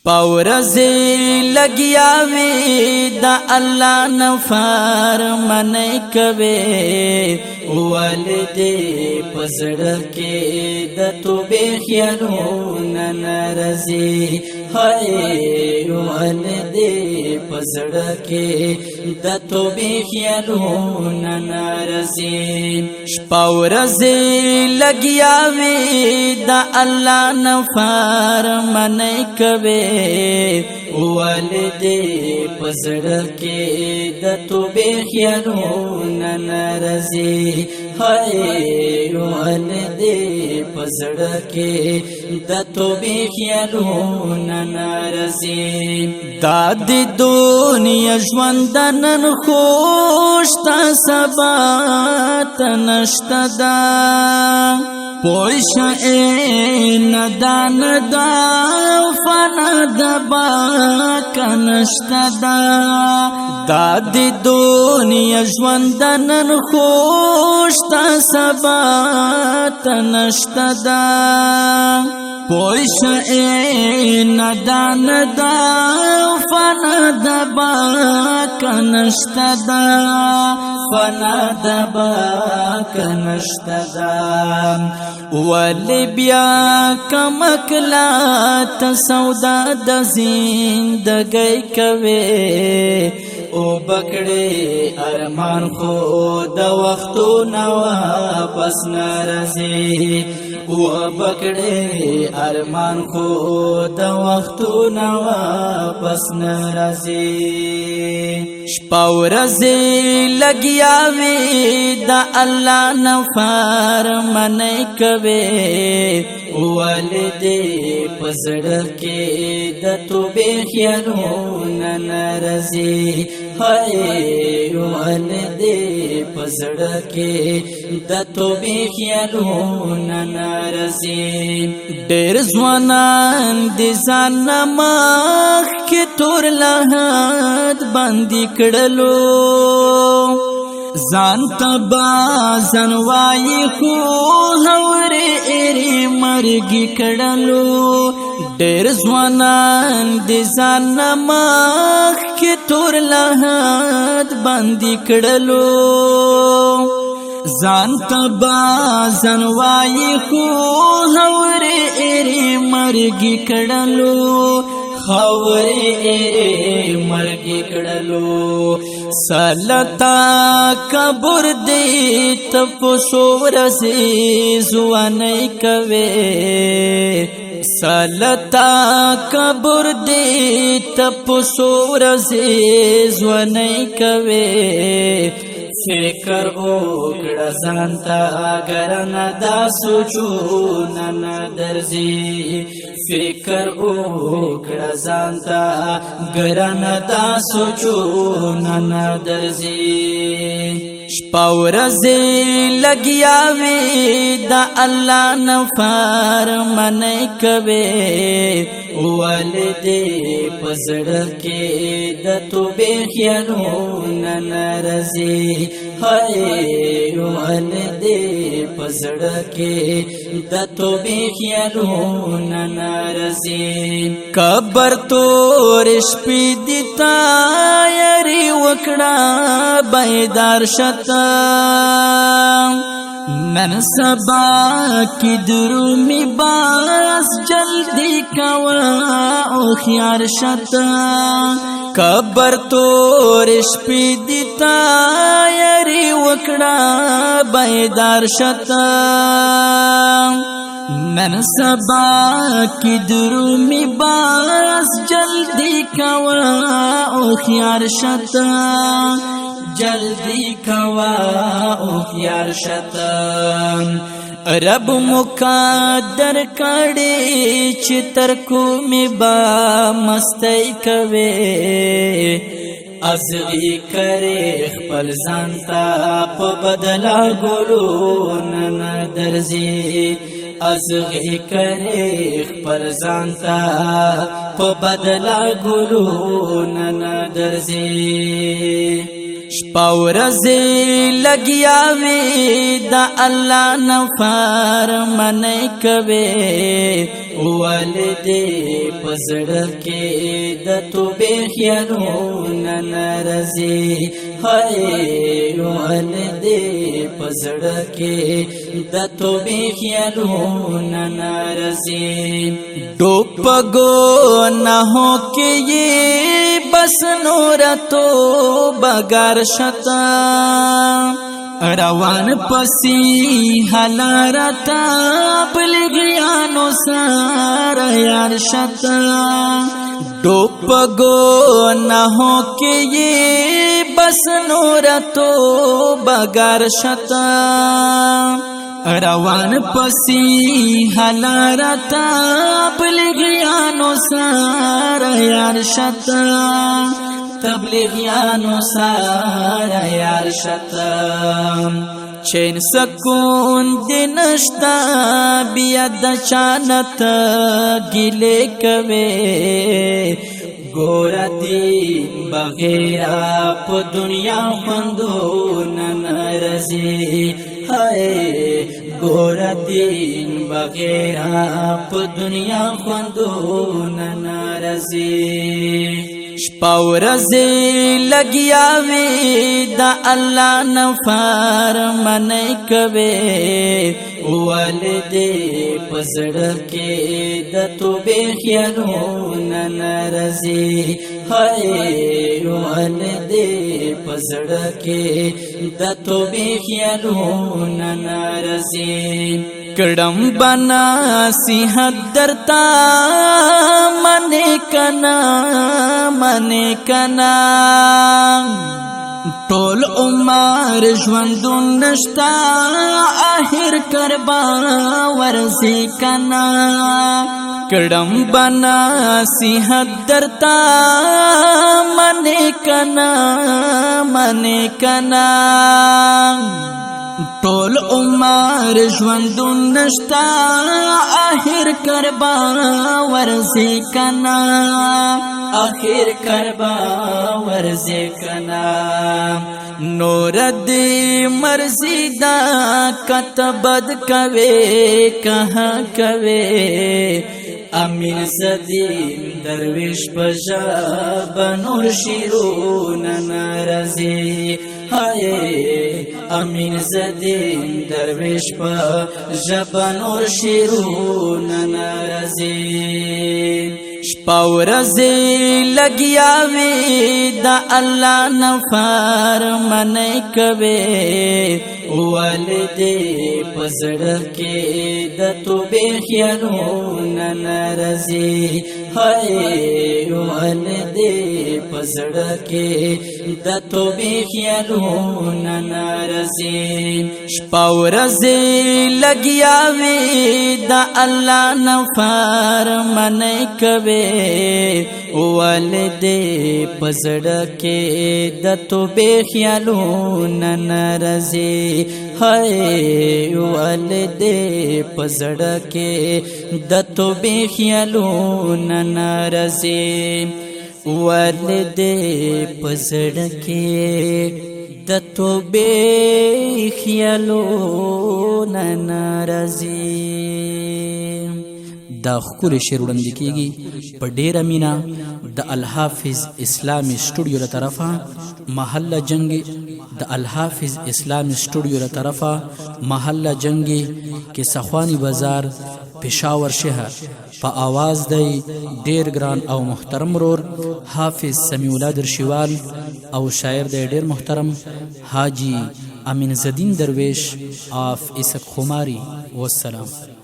پاورزی لگیا وی دا اللہ نفار منی کوي والدی پزړکې د توبې خیالونه نارضي هاي والدی پزړکې د توبې خیالونه نارضي پاورزی لگیا وی دا اللہ نفار منی کوي والدی پزړکې د توبې خیالونه نارضي هاي والدی پزړکې د توبې خیالونه نارضي د دنیا ژوند نن خوش تا سبا تنشتا دا پوش ندان دا فنا دبا کنشتا دا دی دنیا ژوندنن خوش تا سبا تنشتا دا پوش ندان دا فنا دبا کنشتا دا فنا دبا کنشتا دا ولی بیا کمکلا تسودا د زندگی کوي او بکړې ارمان خو د وختو نو واپس ناراضي او بکړې ارمان خو د وختو نو واپس ناراضي شپاورزی لگیا وی دا اللہ نفار منی کوي والدی پزړکې د توبې خیالونه نارضي هاي والدی پزړکې د توبې خیالونه نارضي ډېر ځوانان دي ځان مخ کې تور لحد باندې کړلو ځان تبا ځان وایي خو هورې ایرې مرګي کړلو ډېر ځوانان دي ځان مخ کې تور لحد باندې کړلو ځان تبا ځان وایي خو هورې ایرې مرګي کړلو خورې مرګي کړلو سلطا کبر دې تپسو ورسې ځواني کوي سلطا کبر دې تپسو ورسې ځواني کوي فکر وکړه ځان ته اگر نه دا سوچونه نه درځي فکر وکړه ځان ته اگر نه دا سوچونه نه درځي شپاورزی لگیا وی دا اللہ نفار منی کوي والدی پزړکې د توبې خیالونه نارضي هاي والدی پزړکې د توبې خیالونه نارضي قبر تور شپې دي تیاری وکړه بیدار شتا نن سبا کی درومی باز جلدی کوا او خیار شتا قبر تور شپې دي تیاری وکړه بیدار شتا نن سبا کی درومی باز جلدی کوا او خیار شتا جلدی کوا او خیار شتا رب مقدر کړي چې تر کومې با مستی کوي ازغی کرے خپل ځان ته په بدلا ګلو نه درځي ازغی کرے خپل ځان ته په بدلا ګلو نه درځي شپا ورځې لګیا وي د الله نفر منې کوي ولدې پزړه کې د توبې خیالونه ناراضي هاي ولدې پزړه کې د توبې خیالونه ناراضي ډوبګو نه هو کې بس نور تو بغیر شتا روان پسی حلارتا بلغیانو سار یار شتا ڈوپگو نہ ہو کہ یہ بس نور تو بغیر شتا روان پسی حلارتا بلغیانو سار یار شتا تبلیغیانو سارا یار شتا چین سکون دنشتا بیاد چانت گلے کوے گورا دین بغیرہ پا دنیا خندون نرزی ہائے گورا دین بغیرہ پا دنیا خندون نرزی شپا ورځې لګیا وي د الله نفر منې کوي ولدې پزړه کې د توبې خیالونه ناراضي هاي ولدې پزړه کې د توبې خیالونه ناراضي کڑم بنا صحت درتا منے کنا ټول عمر ژوندون نشتا آخر کربا ورزی کنا کڑم بنا صحت درتا منے کنا ټول عمر ژوندون نشتا آخر کربا ورزی کنا آخر کربا ورزی کنا نور دی مرضی دا کتبد کوي کہاں کوي امین زدین درویش پجا بنور شیرون ناراضی ہائے امین زدین درویش پجا بنور شیرون ناراضی شپا ورځې لګیا وي د الله نفر منې کوي ولدې پزړه کې د توبې خیالونه ناراضي هاي ولدې پزړه کې د توبې خیالونه ناراضي شپا ورځې لګیا وي د الله نفر منې کوي ولدې پزړه کې د توبې خیالونه ناراضي هاي ولدې پزړه کې د توبې خیالونه ناراضي ولدې پزړه کې د توبې خیالونه ناراضي دا خکول شعر وړاندې کیږي په ډیره مینا د الحافظ اسلامی سټوډیو له طرفه محله جنگي د الحافظ اسلامی سټوډیو له طرفه محله جنگي کې سخوانی بازار پېښور شهر په आवाज دی ډیر ګران او محترم رور حافظ سمیع الله درشیوال او شاعر دی ډیر محترم حاجی امین زدین درویش آف اسق خماری والسلام